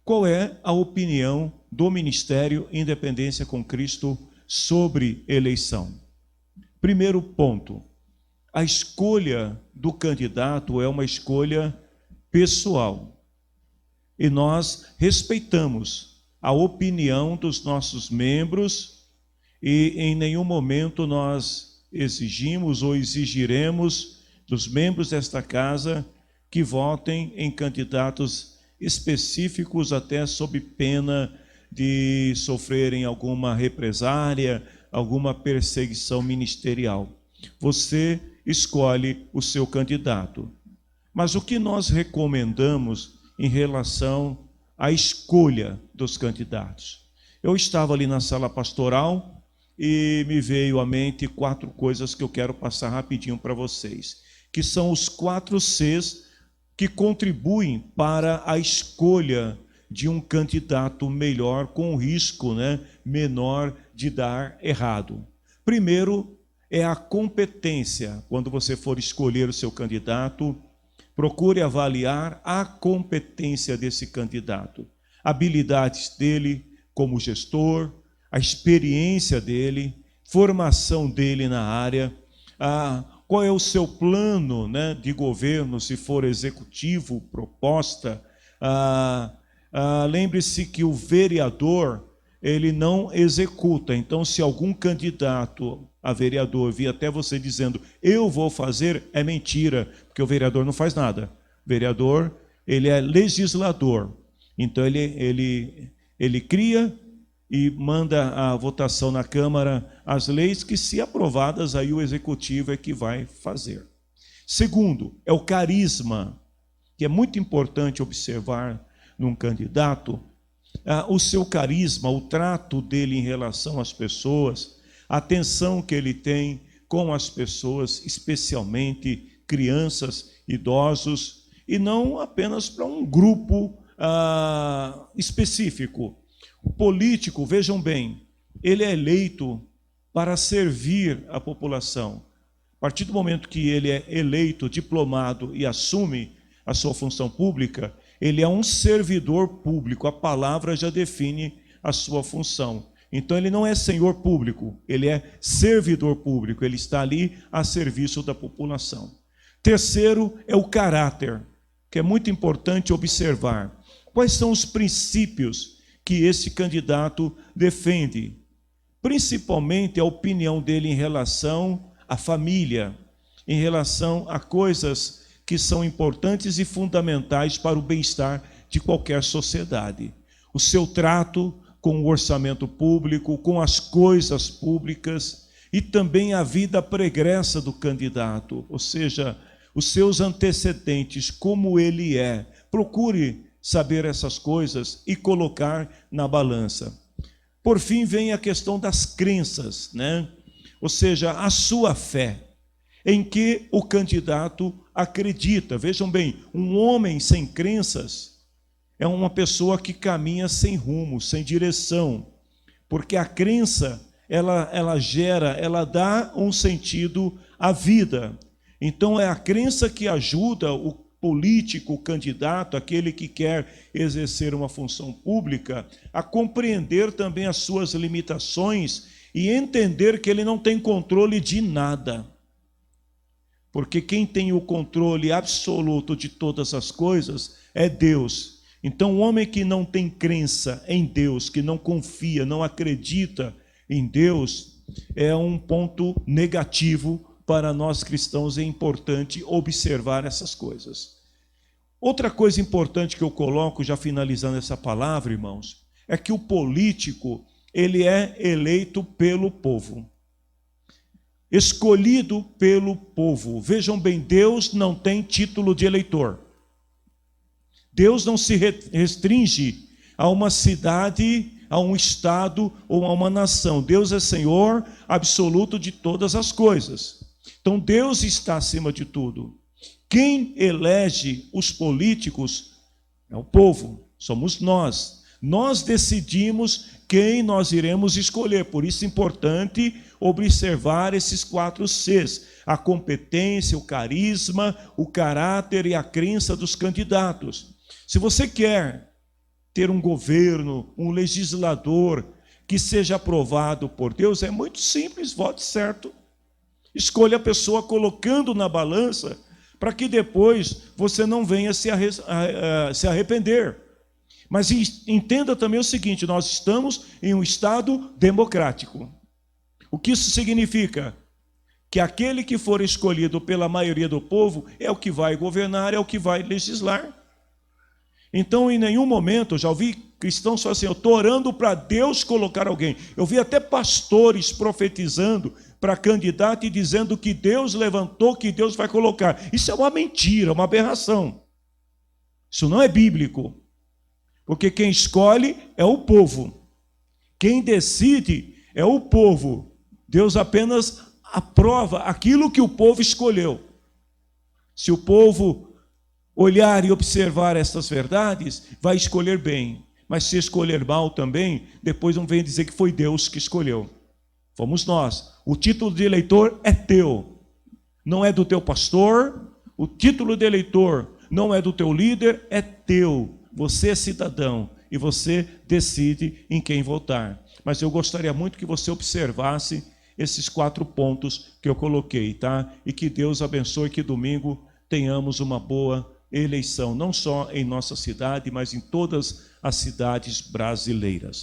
Qual é a opinião do Ministério Independência com Cristo sobre eleição? Primeiro ponto, a escolha do candidato é uma escolha pessoal. E nós respeitamos a opinião dos nossos membros e em nenhum momento nós exigimos ou exigiremos dos membros desta casa que votem em candidatos específicos, até sob pena de sofrerem alguma represária, alguma perseguição ministerial. Você escolhe o seu candidato. Mas o que nós recomendamos em relação à escolha dos candidatos? Eu estava ali na sala pastoral e me veio à mente 4 coisas que eu quero passar rapidinho para vocês, que são os 4 Cs que contribuem para a escolha de um candidato melhor, com risco, menor de dar errado. Primeiro é a competência. Quando você for escolher o seu candidato, procure avaliar a competência desse candidato, habilidades dele como gestor, a experiência dele, formação dele na área, qual é o seu plano de governo, se for executivo, proposta. Lembre-se que o vereador, ele não executa. Então, se algum candidato a vereador vir até você dizendo, eu vou fazer, é mentira, porque o vereador não faz nada. O vereador, ele é legislador. Então, ele cria e manda a votação na Câmara as leis que, se aprovadas, aí o executivo é que vai fazer. Segundo, é o carisma, que é muito importante observar num candidato, o seu carisma, o trato dele em relação às pessoas, a atenção que ele tem com as pessoas, especialmente crianças, idosos, e não apenas para um grupo específico. O político, vejam bem, ele é eleito para servir a população. A partir do momento que ele é eleito, diplomado e assume a sua função pública, ele é um servidor público. A palavra já define a sua função. Então ele não é senhor público, ele é servidor público, ele está ali a serviço da população. Terceiro é o caráter, que é muito importante observar. Quais são os princípios que esse candidato defende? Principalmente a opinião dele em relação à família, em relação a coisas que são importantes e fundamentais para o bem-estar de qualquer sociedade. O seu trato com o orçamento público, com as coisas públicas e também a vida pregressa do candidato, ou seja, os seus antecedentes, como ele é. Procure saber essas coisas e colocar na balança. Por fim, vem a questão das crenças, Ou seja, a sua fé, em que o candidato acredita. Vejam bem, um homem sem crenças é uma pessoa que caminha sem rumo, sem direção, porque a crença, ela dá um sentido à vida. Então é a crença que ajuda o político, o candidato, aquele que quer exercer uma função pública, a compreender também as suas limitações e entender que ele não tem controle de nada. Porque quem tem o controle absoluto de todas as coisas é Deus. Então, o homem que não tem crença em Deus, que não confia, não acredita em Deus, é um ponto negativo para nós cristãos. É importante observar essas coisas. Outra coisa importante que eu coloco, já finalizando essa palavra, irmãos, é que o político, ele é eleito pelo povo. Escolhido pelo povo. Vejam bem, Deus não tem título de eleitor. Deus não se restringe a uma cidade, a um estado ou a uma nação. Deus é Senhor absoluto de todas as coisas. Então Deus está acima de tudo. Quem elege os políticos é o povo, somos nós. Nós decidimos quem nós iremos escolher. Por isso é importante observar esses 4 Cs: a competência, o carisma, o caráter e a crença dos candidatos. Se você quer ter um governo, um legislador que seja aprovado por Deus, é muito simples, vote certo. Escolha a pessoa colocando na balança, para que depois você não venha se arrepender. Mas entenda também o seguinte, nós estamos em um Estado democrático. O que isso significa? Que aquele que for escolhido pela maioria do povo é o que vai governar, é o que vai legislar. Então, em nenhum momento, eu já ouvi cristãos falar assim, eu estou orando para Deus colocar alguém. Eu vi até pastores profetizando para candidato e dizendo que Deus levantou, que Deus vai colocar. Isso é uma mentira, uma aberração. Isso não é bíblico. Porque quem escolhe é o povo. Quem decide é o povo. Deus apenas aprova aquilo que o povo escolheu. Se o povo olhar e observar essas verdades, vai escolher bem. Mas se escolher mal também, depois não vem dizer que foi Deus que escolheu. Fomos nós. O título de eleitor é teu. Não é do teu pastor. O título de eleitor não é do teu líder, é teu. Você é cidadão e você decide em quem votar. Mas eu gostaria muito que você observasse esses 4 pontos que eu coloquei, tá? E que Deus abençoe, que domingo tenhamos uma boa eleição, não só em nossa cidade, mas em todas as cidades brasileiras.